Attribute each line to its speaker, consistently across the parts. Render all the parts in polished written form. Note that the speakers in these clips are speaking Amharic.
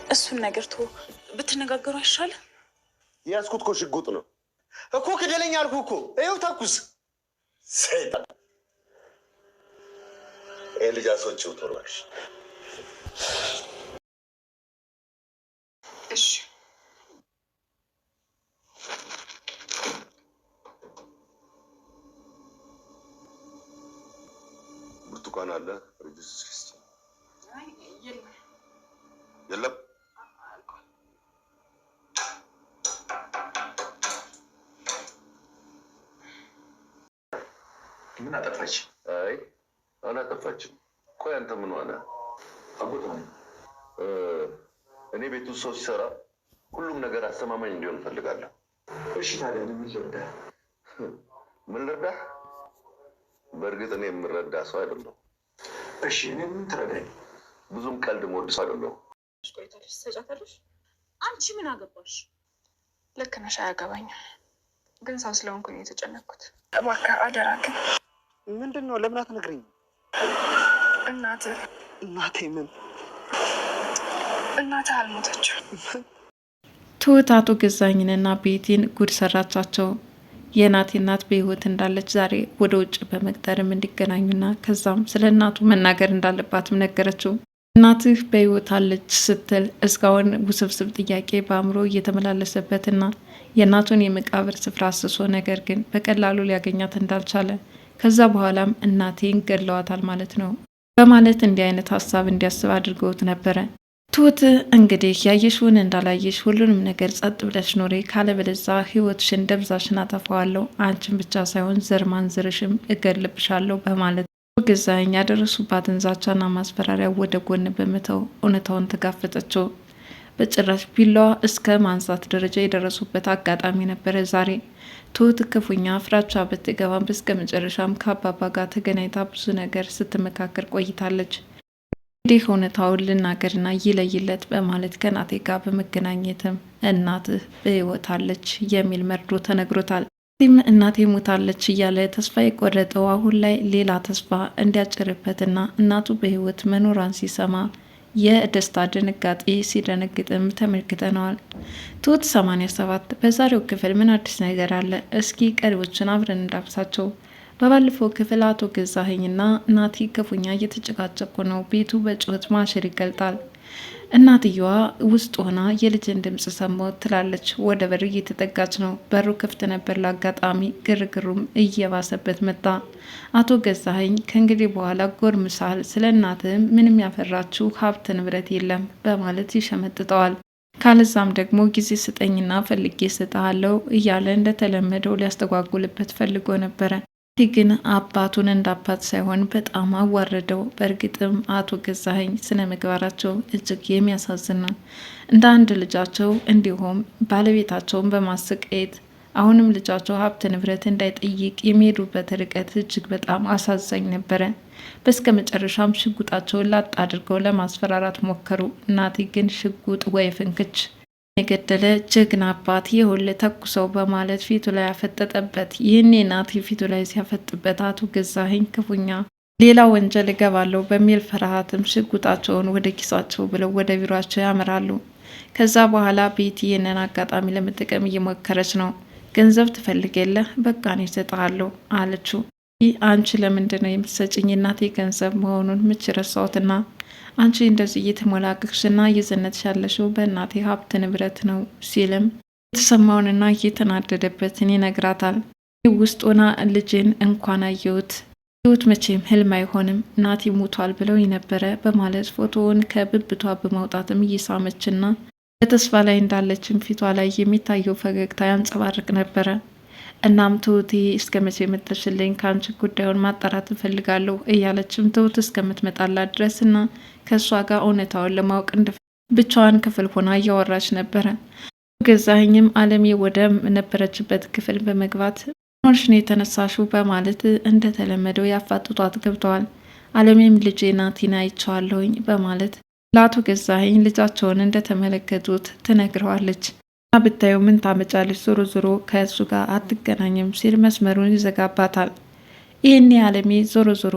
Speaker 1: እሱን ነገር ብትነጋገሩ አይሻልም?
Speaker 2: ያዝኩት እኮ ሽጉጥ ነው እኮ ክደለኝ አልኩህ እኮ። ይኸው ተኩስ። ሰይጣን ልጅ አስወጪው ቶሎሽ።
Speaker 1: እሺ
Speaker 2: ብርቱካን አለ የለም።
Speaker 3: ምን አጠፋች?
Speaker 2: አይ አላጠፋችም። ቆይ አንተ ምን ሆነ?
Speaker 3: አጎት
Speaker 2: እኔ ቤት ውስጥ ሰው ሲሰራ ሁሉም ነገር አስተማማኝ እንዲሆን እፈልጋለሁ።
Speaker 3: እሺ ታዲያ ምን ልርዳ?
Speaker 2: ምን ልርዳ? በእርግጥ እኔ የምረዳ ሰው አይደለሁም።
Speaker 3: እሺ እኔ ምን ትረዳኝ?
Speaker 2: ብዙም ቀልድ የምወድ ሰው አይደለሁም።
Speaker 1: ቆይታለሽ ትሰጫታለሽ። አንቺ ምን አገባሽ? ልክ ነሽ፣ አያገባኝም። ግን ሰው ስለሆንኩኝ የተጨነቅኩት። እባክህ አደራ። ግን
Speaker 4: ምንድን ነው? ለምን አትነግሪኝ? እናቴ ምን?
Speaker 1: እናትህ አልሞተችም።
Speaker 5: ትሁት አቶ ገዛኸኝንና ቤቲን ጉድ ሰራቻቸው። የናቲ እናት በህይወት እንዳለች ዛሬ ወደ ውጭ በመቅጠርም እንዲገናኙና ከዛም ስለ እናቱ መናገር እንዳለባትም ነገረችው። እናትህ በህይወት አለች ስትል እስካሁን ውስብስብ ጥያቄ በአእምሮ እየተመላለሰበትና የእናቱን የመቃብር ስፍራ አስሶ ነገር ግን በቀላሉ ሊያገኛት እንዳልቻለ ከዛ በኋላም እናቴን ገድለዋታል ማለት ነው በማለት እንዲህ አይነት ሀሳብ እንዲያስብ አድርገውት ነበረ። ትሁት እንግዲህ ያየሽውን እንዳላየሽ ሁሉንም ነገር ጸጥ ብለሽ ኖሬ፣ ካለበለዛ ህይወትሽን ደብዛሽን አጠፋዋለሁ፣ አንቺን ብቻ ሳይሆን ዘር ማንዝርሽም እገልብሻለሁ በማለት ገዛኸኝ ያደረሱባትን ዛቻና ማስፈራሪያ ወደ ጎን በመተው እውነታውን ተጋፈጠችው። በጭራሽ ቢላዋ እስከ ማንሳት ደረጃ የደረሱበት አጋጣሚ ነበረ ዛሬ። ትሁት ክፉኛ ፍራቻ ብትገባም በስከ መጨረሻም ከአባባ ጋር ተገናኝታ ብዙ ነገር ስትመካከር ቆይታለች። እንዲህ እውነታውን ልናገርና ይለይለት በማለት ከናቴ ጋር በመገናኘትም እናትህ በህይወት አለች የሚል መርዶ ተነግሮታል። እናቴ ሞታለች እያለ ተስፋ የቆረጠው አሁን ላይ ሌላ ተስፋ እንዲያጭርበትና እናቱ በህይወት መኖሯን ሲሰማ የደስታ ድንጋጤ ሲደነግጥም ተመልክተነዋል። ትሁት 87 በዛሬው ክፍል ምን አዲስ ነገር አለ? እስኪ ቀሪዎችን አብረን እንዳብሳቸው። በባለፈው ክፍል አቶ ገዛኸኝና ናቲ ክፉኛ እየተጨቃጨቁ ነው። ቤቱ በጩኸት ማሸር ይገልጣል። እናትየዋ ውስጥ ሆና የልጅን ድምጽ ሰማሁ ትላለች። ወደ በር እየተጠጋች ነው። በሩ ክፍት ነበር። ለአጋጣሚ ግርግሩም እየባሰበት መጣ። አቶ ገዛኸኝ ከእንግዲህ በኋላ ጎርምሳል፣ ስለ እናትም ምንም ያፈራችው ሀብት ንብረት የለም በማለት ይሸመጥጠዋል። ካለዛም ደግሞ ጊዜ ስጠኝና ፈልጌ ስጠሃለው እያለ እንደተለመደው ሊያስተጓጉልበት ፈልጎ ነበረ። ግን አባቱን እንደ አባት ሳይሆን በጣም አዋረደው። በእርግጥም አቶ ገዛኸኝ ስነ ምግባራቸው እጅግ የሚያሳዝን ነው። እንደ አንድ ልጃቸው እንዲሁም ባለቤታቸውን በማሰቃየት አሁንም ልጃቸው ሀብት ንብረት እንዳይጠይቅ የሚሄዱበት ርቀት እጅግ በጣም አሳዛኝ ነበረ። በስከ መጨረሻም ሽጉጣቸውን ላጥ አድርገው ለማስፈራራት ሞከሩ። እናቴ ግን ሽጉጥ ወይ ፍንክች የገደለ ጀግና አባት የሁለ ተኩሰው በማለት ፊቱ ላይ ያፈጠጠበት። ይህኔ ናቲ ፊቱ ላይ ሲያፈጥበት አቶ ገዛኸኝ ክፉኛ ሌላ ወንጀል እገባለሁ በሚል ፍርሃትም ሽጉጣቸውን ወደ ኪሳቸው ብለው ወደ ቢሯቸው ያመራሉ። ከዛ በኋላ ቤቲ ይህንን አጋጣሚ ለመጠቀም እየሞከረች ነው። ገንዘብ ትፈልግ የለ? በቃ እኔ እሰጥሃለሁ አለችው። አንቺ ለምንድን ነው የምትሰጭኝ? እናቴ ገንዘብ መሆኑን ምች ረሳሁትና አንቺ እንደዚህ እየተሞላቀቅሽና እየዘነትሽ ያለሽው በእናቴ ሀብት ንብረት ነው ሲልም የተሰማውንና እየተናደደበትን ይነግራታል። ውስጥ ሆና ልጅን እንኳን አየሁት ህይወት መቼም ህልም አይሆንም፣ ናቲ ሞቷል ብለው ነበረ በማለት ፎቶውን ከብብቷ በማውጣትም እየሳመችና በተስፋ ላይ እንዳለችም ፊቷ ላይ የሚታየው ፈገግታ ያንጸባርቅ ነበረ። እናም ትሁቴ እስከ መቼ መጥተሽልኝ? ከአንቺ ጉዳዩን ማጣራት እፈልጋለሁ እያለችም ትሁት እስከምትመጣላት ድረስና ከእሷ ጋር እውነታውን ለማወቅ ብቻዋን ክፍል ሆና እያወራች ነበረ። ገዛኸኝም አለሜ ወደ ነበረችበት ክፍል በመግባት ኖርሽን የተነሳሹ በማለት እንደተለመደው ያፋጥጧት ገብተዋል። አለሜም ልጄ ናቲን አይቼዋለሁኝ በማለት ለአቶ ገዛኸኝ ልጃቸውን እንደተመለከቱት ትነግረዋለች። ብታዩ ምን ታመጫለች? ዞሮ ዞሮ ከእሱ ጋር አትገናኝም ሲል መስመሩን ይዘጋባታል። ይህኔ አለሜ ዞሮ ዞሮ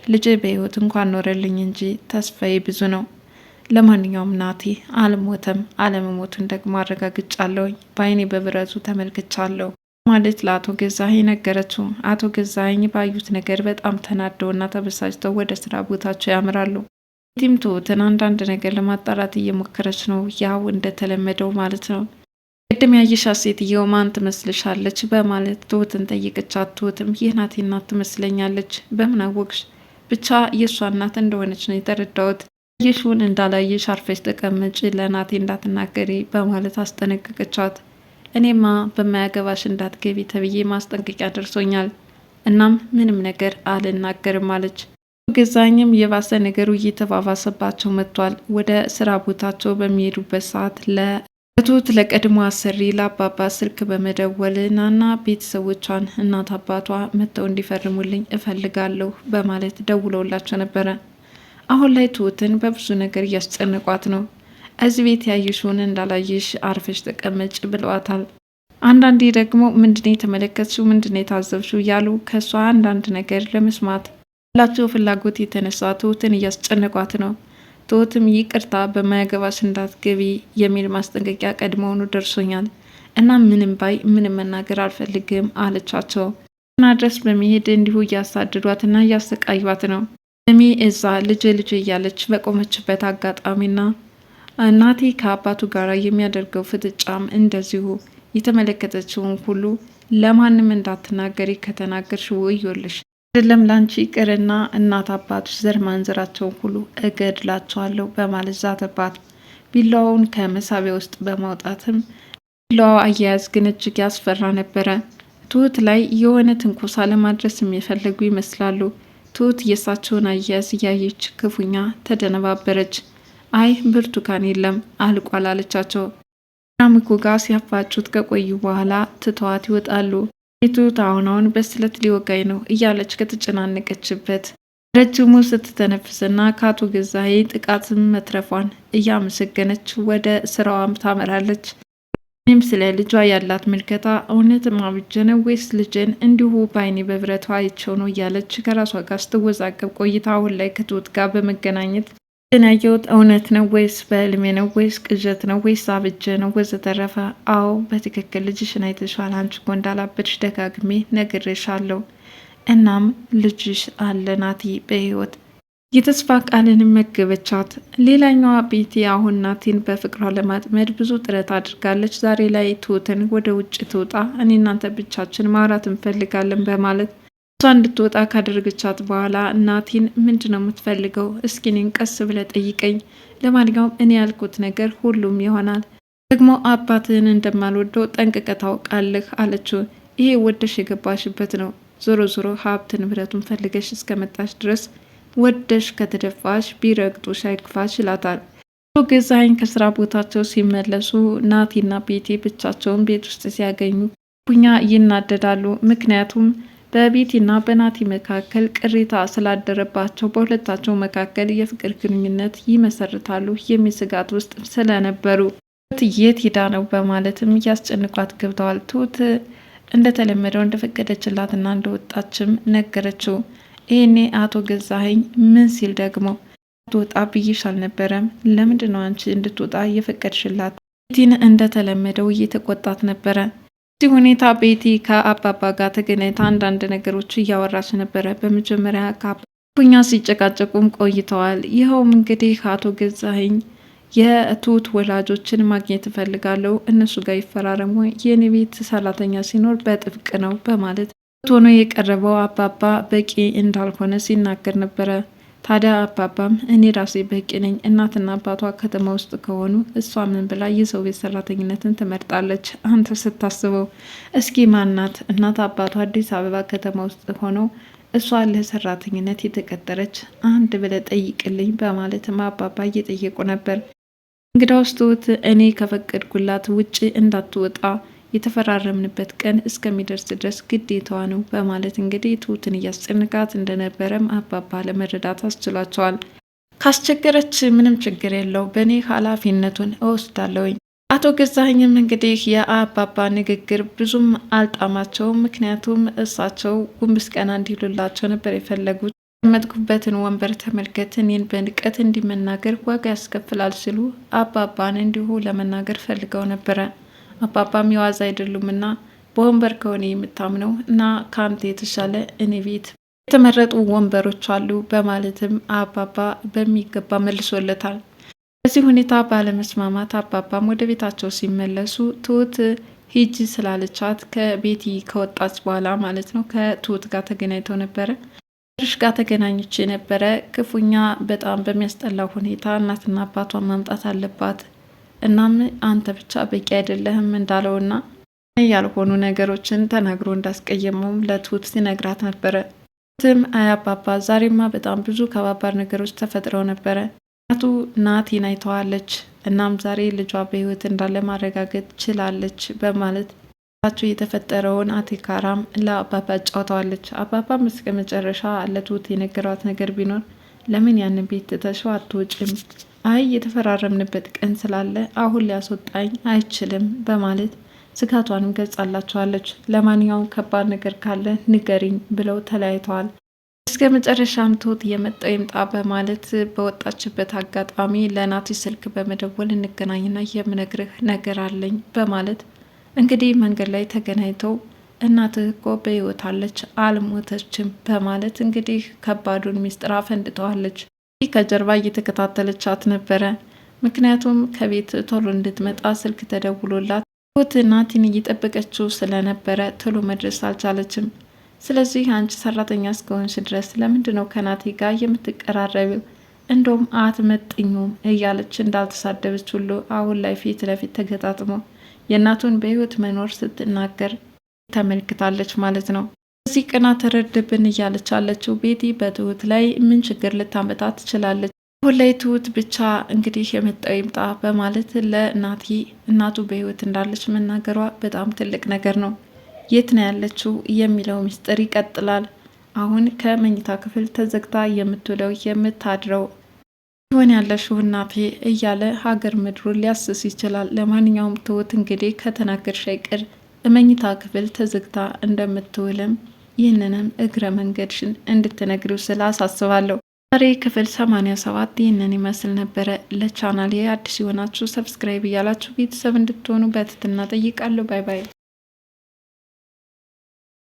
Speaker 5: ልጄ በህይወት እንኳን ኖረልኝ እንጂ ተስፋዬ ብዙ ነው፣ ለማንኛውም ናቲ አልሞተም፣ አለመሞቱን ደግሞ አረጋግጫለሁኝ፣ በአይኔ በብረቱ ተመልክቻለሁ ማለት ለአቶ ገዛኸኝ ነገረችው። አቶ ገዛኸኝ ባዩት ነገር በጣም ተናደውና ተበሳጭተው ወደ ስራ ቦታቸው ያምራሉ። ቤቲም ትሁትን አንዳንድ ነገር ለማጣራት እየሞከረች ነው፣ ያው እንደተለመደው ማለት ነው። ቅድም ያየሻት ሴትዮ ማን ትመስልሻለች በማለት ትሁትን ጠይቀቻት። ትሁትም ይህ ናቲ እናት ትመስለኛለች፣ በምን አወቅሽ? ብቻ የእሷ እናት እንደሆነች ነው የተረዳሁት። ይሽውን እንዳላየሽ አርፈሽ ተቀመጭ፣ ለናቴ እንዳትናገሪ በማለት አስጠነቀቀቻት። እኔማ በማያገባሽ እንዳትገቢ ተብዬ ማስጠንቀቂያ ደርሶኛል፣ እናም ምንም ነገር አልናገርም አለች። ገዛኝም የባሰ ነገሩ እየተባባሰባቸው መጥቷል። ወደ ስራ ቦታቸው በሚሄዱበት ሰዓት ለትሁት ለቀድሞ አሰሪ ለአባባ ስልክ በመደወል ናና ቤተሰቦቿን እናት አባቷ መጥተው እንዲፈርሙልኝ እፈልጋለሁ በማለት ደውለውላቸው ነበረ። አሁን ላይ ትሁትን በብዙ ነገር እያስጨነቋት ነው። እዚህ ቤት ያየሽውን እንዳላየሽ አርፈሽ ተቀመጭ ብለዋታል። አንዳንዴ ደግሞ ምንድነው የተመለከትሽው፣ ምንድነው የታዘብሽው እያሉ ከእሷ አንዳንድ ነገር ለመስማት ያላቸው ፍላጎት የተነሳ ትሁትን እያስጨነቋት ነው። ትሁትም ይቅርታ በማያገባሽ እንዳትገቢ የሚል ማስጠንቀቂያ ቀድሞውኑ ደርሶኛል እና ምንም ባይ ምንም መናገር አልፈልግም አለቻቸው። እና ድረስ በመሄድ እንዲሁ እያሳድዷትና እያሰቃዩት ነው። እሚ እዛ ልጅ እያለች በቆመችበት አጋጣሚና እናቴ ከአባቱ ጋር የሚያደርገው ፍጥጫም እንደዚሁ የተመለከተችውን ሁሉ ለማንም እንዳትናገሪ ከተናገርሽ ወዮልሽ፣ አይደለም ላንቺ ቅርና እናት አባትሽ ዘር ማንዘራቸውን ሁሉ እገድላቸዋለሁ በማለት ዛተባት። ቢላዋውን ከመሳቢያ ውስጥ በማውጣትም ቢላዋ አያያዝ ግን እጅግ ያስፈራ ነበረ። ትሁት ላይ የሆነ ትንኮሳ ለማድረስ የሚፈልጉ ይመስላሉ። ትሁት የእሳቸውን አያያዝ እያየች ክፉኛ ተደነባበረች። አይ ብርቱካን የለም አልቋል አለቻቸው። ምኩ ጋር ሲያፋጩት ከቆዩ በኋላ ትተዋት ይወጣሉ። ትሁት አሁን በስለት ሊወጋኝ ነው እያለች ከተጨናነቀችበት ረጅሙ ስትተነፍስና ከአቶ ገዛኸኝ ጥቃትም መትረፏን እያመሰገነች ወደ ስራዋም ታመራለች። እኔም ስለ ልጇ ያላት ምልከታ እውነትም አብጀ ነው ወይስ ልጅን እንዲሁ በአይኔ በብረቷ አይቸው ነው እያለች ከራሷ ጋር ስትወዛገብ ቆይታ አሁን ላይ ከትሁት ጋር በመገናኘት ግን ያየሁት እውነት ነው ወይስ በህልሜ ነው ወይስ ቅዠት ነው ወይስ አብጀ ነው ወዘተረፈ? አዎ በትክክል ልጅሽን አይተሻል፣ አንቺ እኮ እንዳላበድሽ ደጋግሜ ነግሬሻለሁ። እናም ልጅሽ አለ ናቲ በህይወት የተስፋ ቃልን መገበቻት። ሌላኛዋ ቤቲ አሁን ናቲን በፍቅሯ ለማጥመድ ብዙ ጥረት አድርጋለች። ዛሬ ላይ ትሁትን ወደ ውጭ ትውጣ፣ እኔ እናንተ ብቻችን ማውራት እንፈልጋለን በማለት እሷ እንድትወጣ ካደረገቻት በኋላ ናቲን ምንድነው የምትፈልገው? እስኪ እኔን ቀስ ብለህ ጠይቀኝ፣ ለማንኛውም እኔ ያልኩት ነገር ሁሉም ይሆናል። ደግሞ አባትህን እንደማልወደው ጠንቅቀህ ታውቃለህ አለችው። ይሄ ወደሽ የገባሽበት ነው። ዞሮ ዞሮ ሀብት ንብረቱን ፈልገሽ እስከመጣሽ ድረስ ወደሽ ከተደፋሽ ቢረግጡሽ አይክፋሽ ይላታል። ገዛኸኝ ከስራ ቦታቸው ሲመለሱ ናቲና ቤቲ ብቻቸውን ቤት ውስጥ ሲያገኙ ኩኛ ይናደዳሉ። ምክንያቱም በቤቲና በናቲ መካከል ቅሬታ ስላደረባቸው በሁለታቸው መካከል የፍቅር ግንኙነት ይመሰርታሉ የሚል ስጋት ውስጥ ስለነበሩ የት ሄዳ ነው በማለትም እያስጨንቋት ገብተዋል። ትሁት እንደተለመደው እንደፈቀደችላትና እንደወጣችም ነገረችው። ይሄኔ አቶ ገዛኸኝ ምን ሲል ደግሞ ትወጣ ብይሽ አልነበረም? ለምንድን ነው አንቺ እንድትወጣ እየፈቀድሽላት? ቤቲን እንደተለመደው እየተቆጣት ነበረ። በዚህ ሁኔታ ቤቲ ከአባባ ጋር ተገናኝታ አንዳንድ ነገሮች እያወራች ነበረ። በመጀመሪያ ከአባኛ ሲጨቃጨቁም ቆይተዋል። ይኸውም እንግዲህ አቶ ገዛኸኝ የትሁት ወላጆችን ማግኘት እፈልጋለሁ፣ እነሱ ጋር ይፈራረሙ፣ የኔ ቤት ሰራተኛ ሲኖር በጥብቅ ነው በማለት ሆኖ የቀረበው አባባ በቂ እንዳልሆነ ሲናገር ነበረ። ታዲያ አባባም እኔ ራሴ በቂ ነኝ፣ እናትና አባቷ ከተማ ውስጥ ከሆኑ እሷ ምን ብላ የሰው ቤት ሰራተኝነትን ትመርጣለች? አንተ ስታስበው እስኪ ማናት እናት አባቷ አዲስ አበባ ከተማ ውስጥ ሆነው እሷ ለሰራተኝነት የተቀጠረች አንድ ብለህ ጠይቅልኝ በማለትም አባባ እየጠየቁ ነበር። እንግዳውስ ትሁት እኔ ከፈቀድኩላት ውጭ እንዳትወጣ የተፈራረምንበት ቀን እስከሚደርስ ድረስ ግዴታዋ ነው በማለት እንግዲህ ትሁትን እያስጨንቃት እንደነበረም አባባ ለመረዳት አስችሏቸዋል። ካስቸገረች ምንም ችግር የለው፣ በእኔ ኃላፊነቱን እወስዳለሁኝ። አቶ ገዛኸኝም እንግዲህ የአባባ ንግግር ብዙም አልጣማቸውም። ምክንያቱም እሳቸው ጉንብስ ቀና እንዲሉላቸው ነበር የፈለጉት። የተቀመጥኩበትን ወንበር ተመልከት፣ እኔን በንቀት እንዲመናገር ዋጋ ያስከፍላል ሲሉ አባባን እንዲሁ ለመናገር ፈልገው ነበረ። አባባም የዋዛ አይደሉምና በወንበር ከሆነ የምታምነው እና ከአንተ የተሻለ እኔ ቤት የተመረጡ ወንበሮች አሉ በማለትም አባባ በሚገባ መልሶለታል። በዚህ ሁኔታ ባለመስማማት አባባም ወደ ቤታቸው ሲመለሱ ትሁት ሂጂ ስላለቻት ከቤቲ ከወጣች በኋላ ማለት ነው ከትሁት ጋር ተገናኝተው ነበረ። ርሽ ጋር ተገናኝቼ ነበረ። ክፉኛ በጣም በሚያስጠላው ሁኔታ እናትና አባቷን ማምጣት አለባት። እናም አንተ ብቻ በቂ አይደለህም እንዳለውና ያልሆኑ ነገሮችን ተናግሮ እንዳስቀየመውም ለትሁት ሲነግራት ነበረ። ትም አያባባ ዛሬማ በጣም ብዙ ከባባድ ነገሮች ተፈጥረው ነበረ። እናቱ ናቲን አይተዋለች። እናም ዛሬ ልጇ በህይወት እንዳለ ማረጋገጥ ችላለች በማለት ቸው የተፈጠረውን አቲካራም ለአባባ ጫውተዋለች። አባባም እስከ መጨረሻ ለትሁት የነገሯት ነገር ቢኖር ለምን ያንን ቤት ትተሽው አትወጭም? አይ የተፈራረምንበት ቀን ስላለ አሁን ሊያስወጣኝ አይችልም በማለት ስጋቷንም ገልጻላቸዋለች። ለማንኛውም ከባድ ነገር ካለ ንገሪኝ ብለው ተለያይተዋል። እስከ መጨረሻም ትሁት የመጣው ይምጣ በማለት በወጣችበት አጋጣሚ ለናቲ ስልክ በመደወል እንገናኝና የምነግርህ ነገር አለኝ በማለት እንግዲህ መንገድ ላይ ተገናኝተው እናትህ እኮ በህይወት አለች አልሞተችም በማለት እንግዲህ ከባዱን ሚስጥር አፈንድተዋለች። ከጀርባ እየተከታተለቻት ነበረ። ምክንያቱም ከቤት ቶሎ እንድትመጣ ስልክ ተደውሎላት ትሁት ናቲን እየጠበቀችው ስለነበረ ቶሎ መድረስ አልቻለችም። ስለዚህ አንቺ ሰራተኛ እስከሆንሽ ድረስ ለምንድን ነው ከናቲ ጋር የምትቀራረቢው? እንደውም አትመጥኙም እያለች እንዳልተሳደበች ሁሉ አሁን ላይ ፊት ለፊት ተገጣጥሞ የእናቱን በህይወት መኖር ስትናገር ተመልክታለች ማለት ነው። እዚህ ቅናት ተረድብን እያለች አለችው ቤቲ በትሁት ላይ ምን ችግር ልታመጣ ትችላለች? አሁን ላይ ትሁት ብቻ እንግዲህ የመጣው ይምጣ በማለት ለናቲ እናቱ በህይወት እንዳለች መናገሯ በጣም ትልቅ ነገር ነው። የት ነው ያለችው የሚለው ሚስጥር ይቀጥላል። አሁን ከመኝታ ክፍል ተዘግታ የምትውለው የምታድረው ይሆን ያለሽው እናቴ እያለ ሀገር ምድሩን ሊያስስ ይችላል። ለማንኛውም ትሁት እንግዲህ ከተናገርሽ አይቀር መኝታ ክፍል ተዘግታ እንደምትውልም ይህንንም እግረ መንገድሽን እንድትነግሪው ስለ አሳስባለሁ። ዛሬ ክፍል 87 ይህንን ይመስል ነበረ። ለቻናሌ አዲስ የሆናችሁ ሰብስክራይብ እያላችሁ ቤተሰብ እንድትሆኑ በትህትና ጠይቃለሁ። ባይ ባይ።